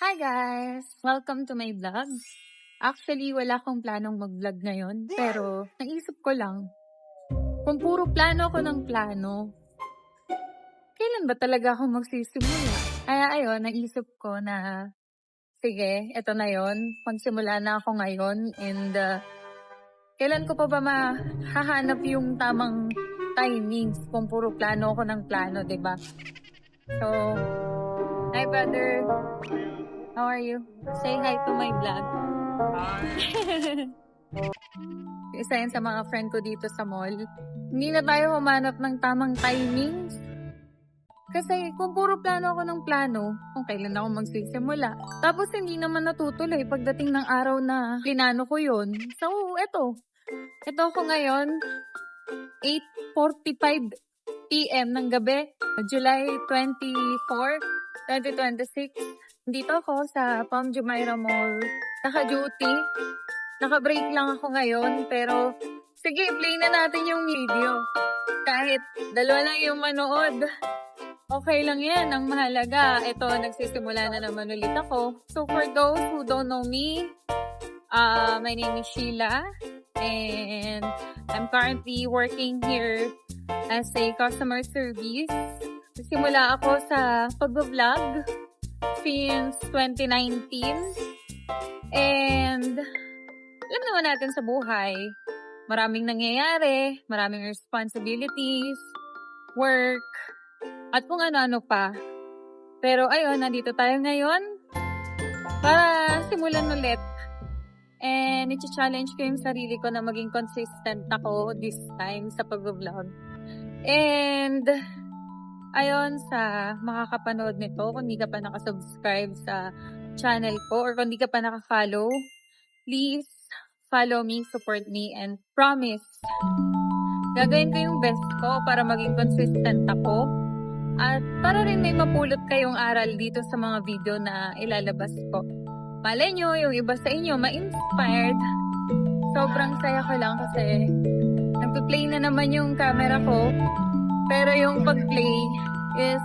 Hi guys! Welcome to my vlog. Actually, wala akong planong mag-vlog ngayon, pero naisip ko lang, kung puro plano ako ng plano, kailan ba talaga ako magsisimula? Kaya ayun, naisip ko na, sige, eto na yon, magsimula na ako ngayon, and kailan ko pa ba mahahanap yung tamang timings kung puro plano ako ng plano, 'di ba? So, hi brother! How are you? Say hi to my vlog. Isa yan sa mga friend ko dito sa mall. Hindi na tayo humanap ng tamang timings. Kasi kung puro plano ako ng plano, kung kailan ako magsisimula. Tapos hindi naman natutuloy pagdating ng araw na plinano ko yun. So, eto. Eto ako ngayon, 8:45 PM ng gabi, July 24, 2026. Dito ako sa Palm Jumeirah Mall. Naka-duty. Naka-break lang ako ngayon, pero sige, play na natin yung video. Kahit dalawa lang yung manood, okay lang yan. Ang mahalaga, ito, nagsisimula na naman ulit ako. So for those who don't know me, my name is Sheila, and I'm currently working here as a customer service. Simula ako sa pag-vlog since 2019. And alam naman natin sa buhay, maraming nangyayari, maraming responsibilities, work, at kung ano-ano pa. Pero ayun, nandito tayo ngayon para simulan ulit. And i-challenge ko yung sarili ko na maging consistent ako this time sa pag-vlog. And ayon sa makakapanood nito, kung hindi ka pa nakasubscribe sa channel ko or kung hindi ka pa nakafollow, please follow me, support me, and promise, gagawin ko yung best ko para maging consistent ako at para rin may mapulot kayong aral dito sa mga video na ilalabas ko. Malay nyo, yung iba sa inyo ma-inspired. Sobrang saya ko lang kasi nagpa-play na naman yung camera ko. Pero yung pag-play is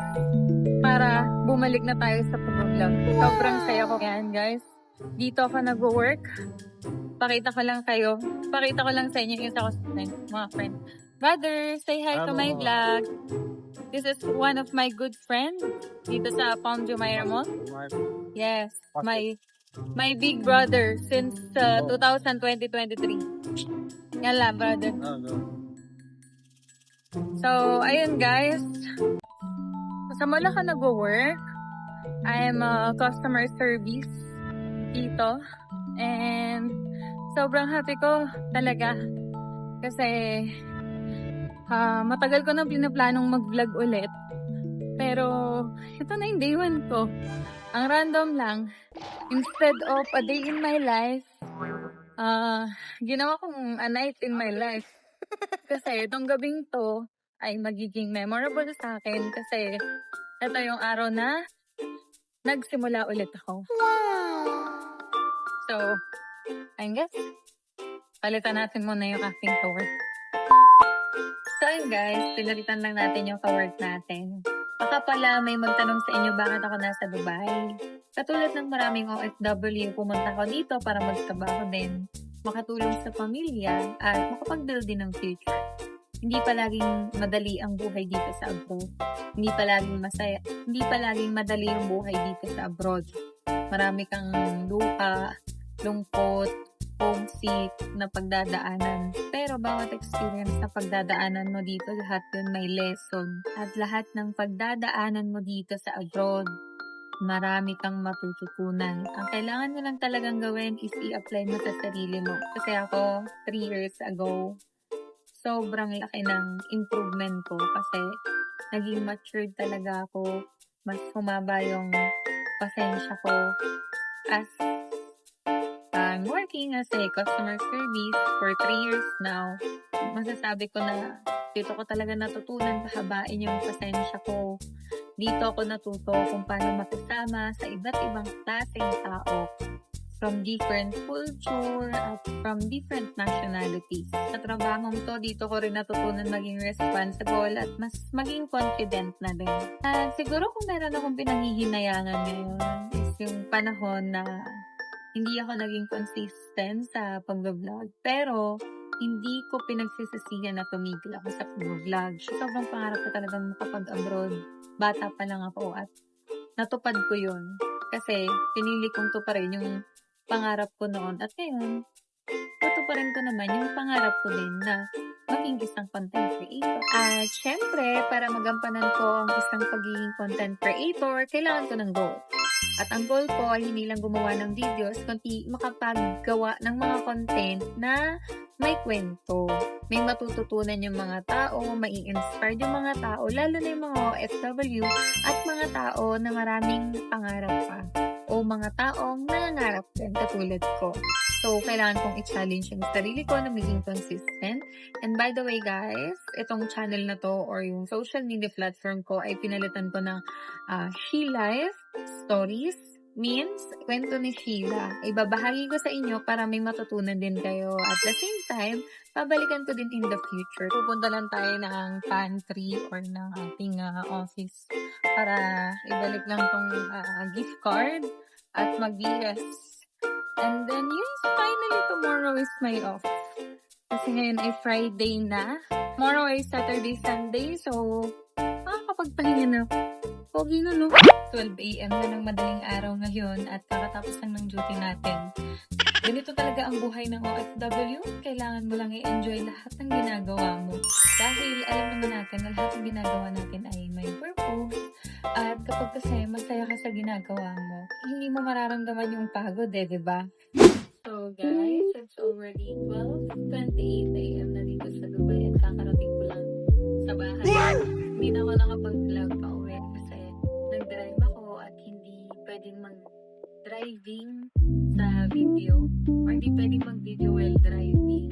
para bumalik na tayo sa pag-vlog. Sobrang saya ko. Yan guys, dito ako nag-work. Pakita ko lang sa inyo yung isa ko sa mga friend. Brother, say hi to my vlog. This is one of my good friends dito sa Palm Jumeirah Mall. Yes, my big brother since 2023. Yan lang, brother. So, ayun guys. Sa mall ako nag-work. I am a customer service dito. And sobrang happy ko talaga. Kasi matagal ko nang pinaplanong mag-vlog ulit. Pero ito na yung day 1 ko. Ang random lang. Instead of a day in my life, ginawa kong a night in my life. Kasi itong gabing to ay magiging memorable sa akin kasi ito yung araw na nagsimula ulit ako. So, ayun guys, palitan natin muna yung aking ka-work. So ayun guys, pinalitan lang natin yung ka-work natin. Baka pala may magtanong sa inyo bakit ako nasa Dubai. Katulad ng maraming OFW, pumunta ako dito para magtrabaho din, makatulong sa pamilya, at makapag-build din ng future. Hindi palaging madali ang buhay dito sa abroad. Hindi palaging madali yung buhay dito sa abroad. Marami kang luha, lungkot, homesick na pagdadaanan. Pero bawat experience na pagdadaanan mo dito, lahat yun may lesson. At lahat ng pagdadaanan mo dito sa abroad, marami kang matututunan. Ang kailangan mo lang talagang gawin is i-apply mo sa sarili mo. Kasi ako, 3 years ago, sobrang laki ng improvement ko kasi naging matured talaga ako. Mas humaba yung pasensya ko as I'm working as a customer service for 3 years now. Masasabi ko na dito ko talaga natutunan pahabain yung pasensya ko. Dito ako natuto kung paano makisama sa iba't ibang klaseng tao from different culture at from different nationalities. Sa trabahong to, dito ko rin natutunan maging responsible at mas maging confident na din. At siguro kung meron akong pinanghihinayangan ngayon is yung panahon na hindi ako naging consistent sa pagbablog. Pero, hindi ko pinagsisisihan na tumigil ako sa pagbablog. Sobrang pangarap ko talagang makapag-abroad. Bata pa lang ako at natupad ko yun. Kasi, pinili kong tuparin yung pangarap ko noon. At ngayon, tutuparin ko naman yung pangarap ko din na maging isang content creator. At syempre, para magampanan ko ang isang pagiging content creator, kailangan ko ng goal. At ang goal ko ay hindi lang gumawa ng videos, kundi makapaggawa ng mga content na may kwento. May matututunan yung mga tao, mai-inspire yung mga tao, lalo na yung mga OFW at mga tao na maraming pangarap pa. O mga taong nangangarap din katulad ko. So, kailangan kong i-challenge yung sarili ko na maging consistent. And by the way guys, itong channel na to or yung social media platform ko ay pinalitan ko ng She Life Stories. Means, kwento ni Sheila. Ibabahagi ko sa inyo para may matutunan din kayo. At the same time, babalikan ko din in the future. Pupunta lang tayo ng pantry or ng ating office para ibalik lang tong gift card at mag-BS. And then, yes, finally, tomorrow is my off. Kasi ngayon ay Friday na. Tomorrow ay Saturday, Sunday. So, makakapagpahinga na. Pogi na, no? 12 a.m. na ng madaling araw ngayon at kakatapos lang ng duty natin. Ganito talaga ang buhay ng OFW. Kailangan mo lang i-enjoy lahat ng ginagawa mo. Dahil alam naman natin na lahat ng ginagawa natin ay may purpose. At kapag kasi masaya ka sa ginagawa mo, hindi mo mararamdaman yung pagod diba? So guys, it's already 12:28 a.m. na dito sa Dubai at kakarating ko lang sa bahay. Hindi na ako nakapag-vlog pa uwi kasi nag-drive ako at hindi pwedeng mag-driving sa video or hindi pwedeng mag-video while driving.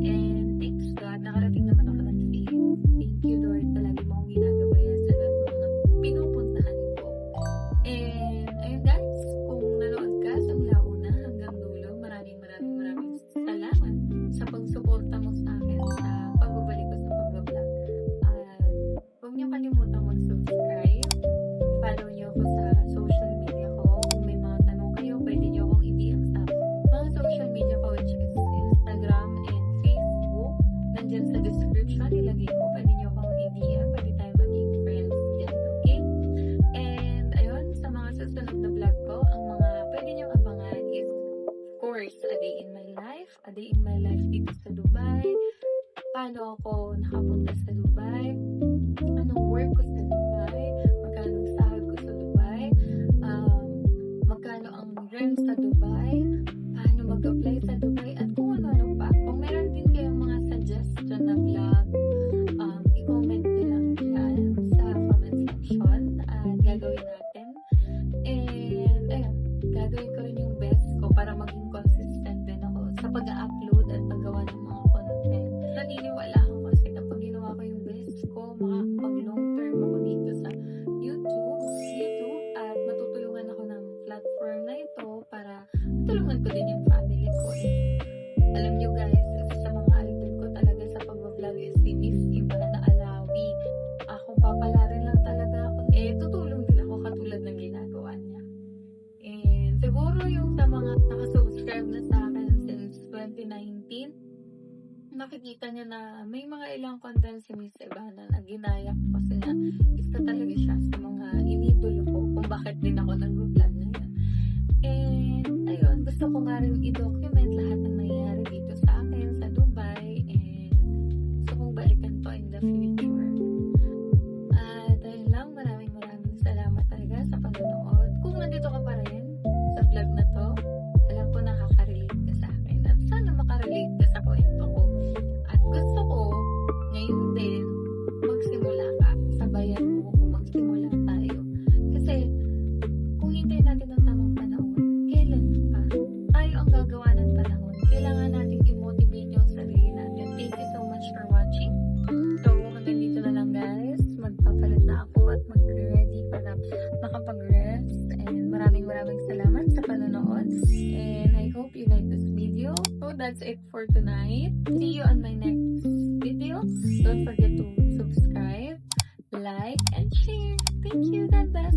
And thanks God, nakarating naman ako ng safe. Thank you Lord, palagi mo akong ginagawa yan sa lahat ng mga pinupuntahan ko. And ayun guys, kung nanood ka sa una hanggang dulo, maraming salamat sa pagsuporta mo sa akin sa pagbabalik ko sa pag-vlog. At huwag niyo kalimutan mag-subscribe. Follow niyo ako sa social media ko. Kung may mga tanong kayo, pwede niyo akong i-DM sa mga social media ko, which is Instagram and Facebook. Nandyan sa description, ilagay ko. Pwede niyo akong i-DM. Pwede tayo maging friends dyan, okay? And ayun, sa mga susunod na vlog ko, ang mga pwede niyo abangan is, of course, a day in my life. A day in my life dito sa Dubai. Paano ako nakapunta sa Dubai? Anong work ko sa Dubai? Magkano ang sahod ko sa Dubai? Magkano ang rent sa Dubai? Paano mag-apply sa Dubai? At kung ano-ano pa. Kung meron din kayong mga suggestion na vlog, i-comment nyo lang dyan sa comment section at gagawin natin. And ayun, gagawin ko rin yung best ko para maging consistent din ako sa pag-upload at paggawa ng mga content. Naniniwala ako kasi kapag ginawa ko yung best ko, makakapag long term ako dito sa YouTube at matutulungan ako ng platform na ito para matulungan ko din yung family ko. Alam nyo guys, isa sa mga idol ko talaga sa pag-vlog is si Miss Ivana Alawi. Kung papalarin lang talaga ako, tutulong din ako katulad ng ginagawa niya. And siguro yung sa mga nakasubscribe na sa akin since 2019, nakikita niya na may mga ilang content si Miss Ivana na ginaya ko kasi nga isa talaga siya sa mga inidolo ko kung bakit din ako nag-vlog ngayon. And ayun, gusto ko nga rin i-document lahat ng nangyayari dito sa akin sa Dubai and gusto kong balikan to in the future. At ayun lang, maraming salamat talaga sa panonood. Kung nandito ka pa rin sa vlog na to, alam ko nakaka-relate ka sa akin at sana makarelate ka sa kwento ko. At gusto ko ngayon din magsimula ka, sabayan mo kung magsimula tayo. Kasi kung hintayin natin ang tamang panahon, kailan pa? Tayo ang gagawa ng panahon. Kailangan natin i-motivate yung sarili natin. Thank you so much for watching. So hanggang dito na lang guys. Magpapalit na ako at mag-ready para makapag-rest. And maraming salamat sa panonood. And I hope you like this video. So that's it for tonight. See you on my next video. Don't forget to subscribe, like, and share. Thank you. God bless.